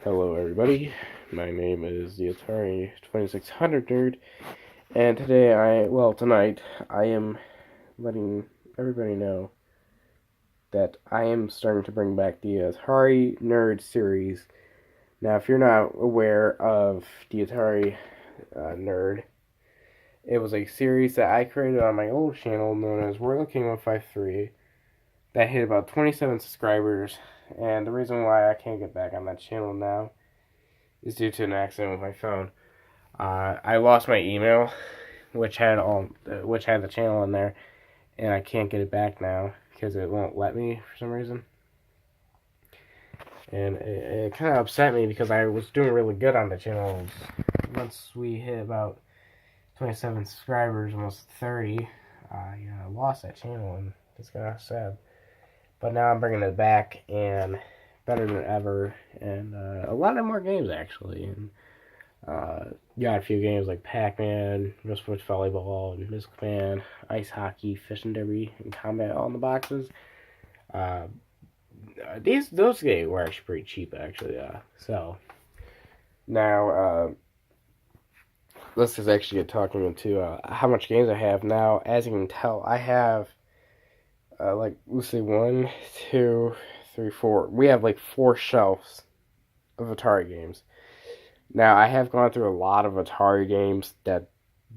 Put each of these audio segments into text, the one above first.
Hello, everybody. My name is the Atari 2600 Nerd, and tonight, I am letting everybody know that I am starting to bring back the Atari Nerd series. Now, if you're not aware of the Atari Nerd, it was a series that I created on my old channel known as Royal King 153 that hit about 27 subscribers, and the reason why I can't get back on that channel now is due to an accident with my phone. I lost my email, which had the channel in there, and I can't get it back now because it won't let me for some reason. And it kind of upset me because I was doing really good on the channel. Once we hit about 27 subscribers, almost 30, I lost that channel, and it's kind of sad. But now I'm bringing it back, and better than ever, and a lot of more games actually. And got a few games like Pac-Man, Real Sports Volleyball, and Music Man, Ice Hockey, Fishing Derby, and Combat all in the boxes. Uh, those games were actually pretty cheap actually. So now let's just actually get talking into how much games I have now. As you can tell, I have let's see, 1, 2, 3, 4. We have like 4 shelves of Atari games. Now, I have gone through a lot of Atari games that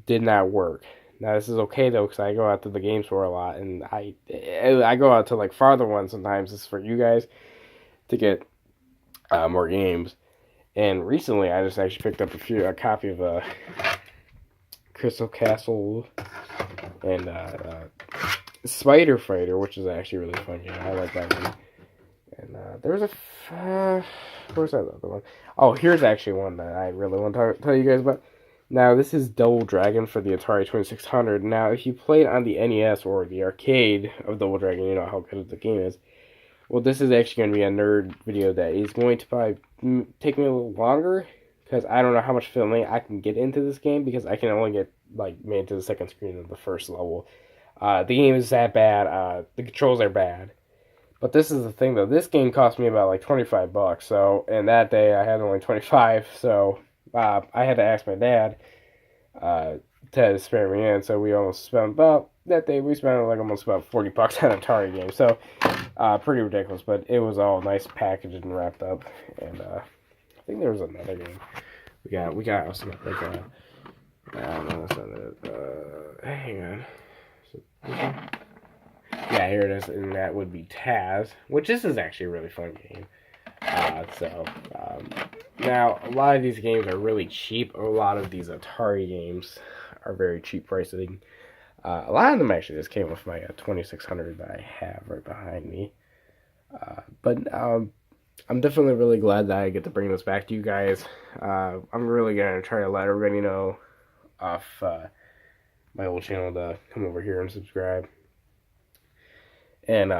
did not work. Now, this is okay though, because I go out to the game store a lot, and I go out to like farther ones sometimes. This is for you guys to get more games. And recently, I just actually picked up a copy of Crystal Castle and Spider Fighter, which is actually a really fun game. I like that one. And there was where's that other one? Oh, here's actually one that I really want to tell you guys about. Now, this is Double Dragon for the Atari 2600. Now, if you played on the NES or the arcade of Double Dragon, you know how good the game is. Well, this is actually going to be a nerd video that is going to probably take me a little longer, because I don't know how much filming I can get into this game, because I can only get made to the second screen of the first level. The game is that bad. The controls are bad. But this is the thing, though. This game cost me about like $25. So, and that day I had only 25. So, I had to ask my dad to spare me in. So we almost spent about that day. We spent like almost about $40 on an Atari game. So, pretty ridiculous. But it was all nice packaged and wrapped up. And I think there was another game. We got some like no, that's not it. Hang on. Yeah, here it is, and that would be Taz, which this is actually a really fun game. Now, a lot of these games are really cheap. A lot of these Atari games are very cheap pricing. A lot of them actually just came with my 2600 that I have right behind me. But I'm definitely really glad that I get to bring this back to you guys. I'm really going to try to let everybody know off my old channel to come over here and subscribe. And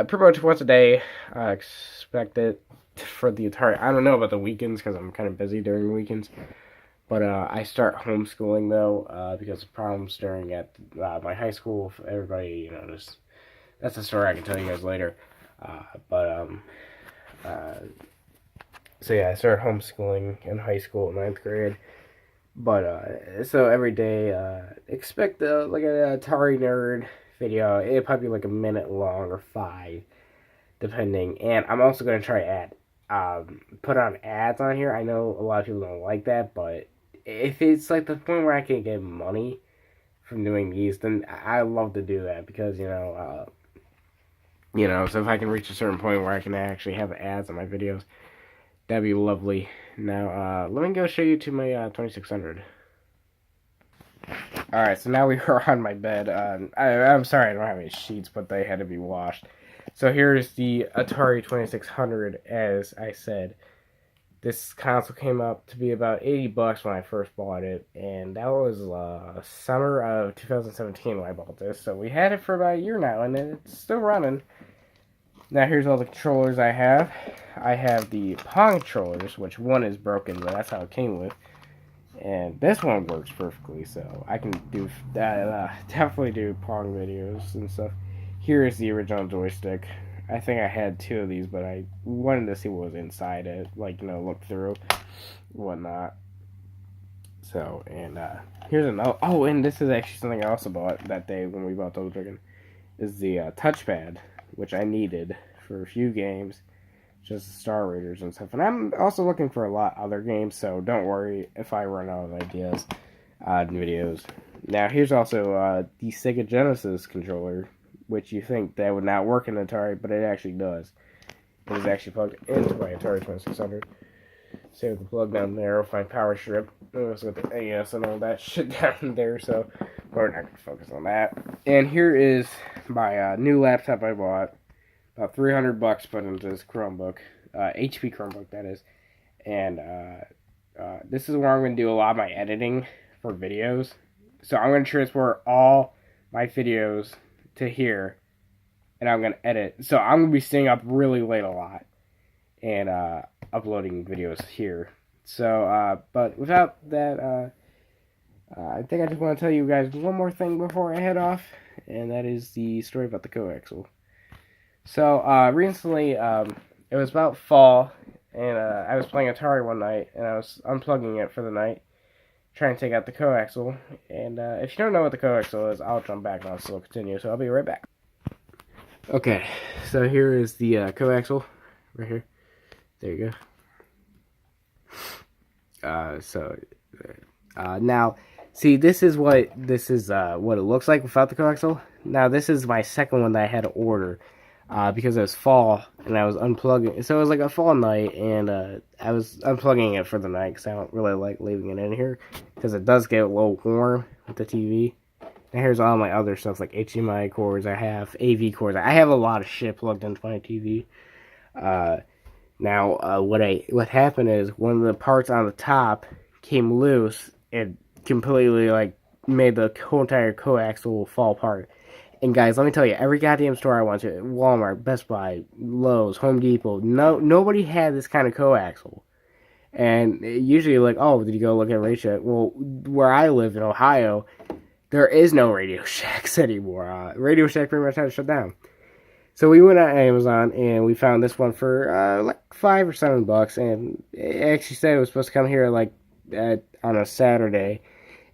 pretty much once a day, I expect it for the Atari. I don't know about the weekends because I'm kind of busy during the weekends. But I start homeschooling though because of problems during at my high school. Everybody, that's a story I can tell you guys later. So yeah, I started homeschooling in high school, 9th grade. But so every day, expect like an Atari nerd video. It'll probably be like a minute long or 5, depending. And I'm also gonna try put on ads on here. I know a lot of people don't like that, but if it's like the point where I can get money from doing these, then I love to do that because so if I can reach a certain point where I can actually have ads on my videos, that'd be lovely. Now, let me go show you to my 2600. Alright, so now we are on my bed. I'm sorry I don't have any sheets, but they had to be washed. So here's the Atari 2600, as I said. This console came up to be about $80 when I first bought it, and that was summer of 2017 when I bought this. So we had it for about a year now, and it's still running. Now here's all the controllers I have. I have the Pong controllers, which one is broken, but that's how it came with. And this one works perfectly, so I can do definitely do Pong videos and stuff. Here is the original joystick. I think I had 2 of these, but I wanted to see what was inside it, like, look through, whatnot. So, and here's another. Oh, and this is actually something I also bought that day when we bought Double Dragon. Is the touchpad, which I needed for a few games, just Star Raiders and stuff. And I'm also looking for a lot of other games, so don't worry if I run out of ideas and videos. Now, here's also the Sega Genesis controller, which you think that would not work in Atari, but it actually does. It is actually plugged into my Atari 2600. Save the plug down there, find power strip. With the AS and all that shit down there, so we're not going to focus on that. And here is my new laptop I bought. About $300 put into this Chromebook. HP Chromebook, that is. And this is where I'm going to do a lot of my editing for videos. So I'm going to transport all my videos to here. And I'm going to edit. So I'm going to be staying up really late a lot. And uploading videos here. So, but without that, I think I just want to tell you guys one more thing before I head off, and that is the story about the coaxial. So, recently, it was about fall, and I was playing Atari one night, and I was unplugging it for the night, trying to take out the coaxial, and if you don't know what the coaxial is, I'll jump back and I'll still continue, so I'll be right back. Okay, so here is the coaxial, right here. There you go. Now, see, this is what it looks like without the coaxial. Now, this is my second one that I had to order because it was fall and I was unplugging. So it was like a fall night, and I was unplugging it for the night because I don't really like leaving it in here because it does get a little warm with the TV. And here's all my other stuff like HDMI cords. I have AV cords. I have a lot of shit plugged into my TV. Now, what happened is one of the parts on the top came loose and completely, made the whole entire coaxial fall apart. And guys, let me tell you, every goddamn store I went to, Walmart, Best Buy, Lowe's, Home Depot, nobody had this kind of coaxial. And usually, oh, did you go look at Radio Shack? Well, where I live in Ohio, there is no Radio Shacks anymore. Radio Shack pretty much had to shut down. So we went on Amazon and we found this one for $5 or $7, and it actually said it was supposed to come here on a Saturday,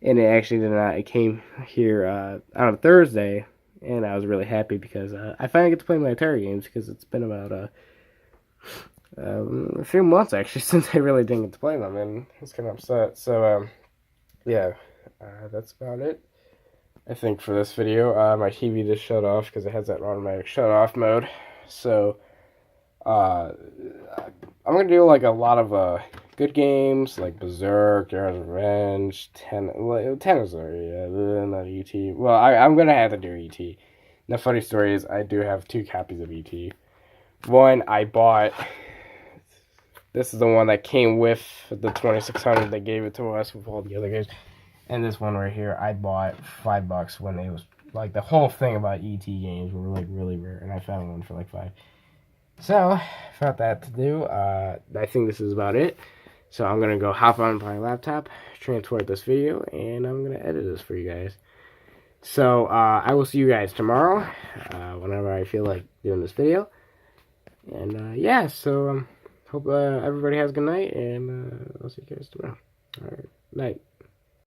and it actually did not. It came here on a Thursday, and I was really happy because I finally get to play my Atari games because it's been about a few months actually since I really didn't get to play them, and I was kind of upset. So yeah, that's about it. I think for this video, my TV just shut off because it has that automatic shut off mode. So, I'm going to do a lot of good games like Berserk, Yard's Revenge, Tennis, not E.T. Well, I'm going to have to do E.T. The funny story is I do have 2 copies of E.T. One I bought. This is the one that came with the 2600. They gave it to us with all the other games. And this one right here, I bought $5 when it was, the whole thing about ET games were, really rare. And I found one for, $5. So, without that to do, I think this is about it. So, I'm going to go hop on my laptop, transport this video, and I'm going to edit this for you guys. So, I will see you guys tomorrow, whenever I feel like doing this video. And, yeah, so, hope everybody has a good night, and I'll see you guys tomorrow. Alright, night.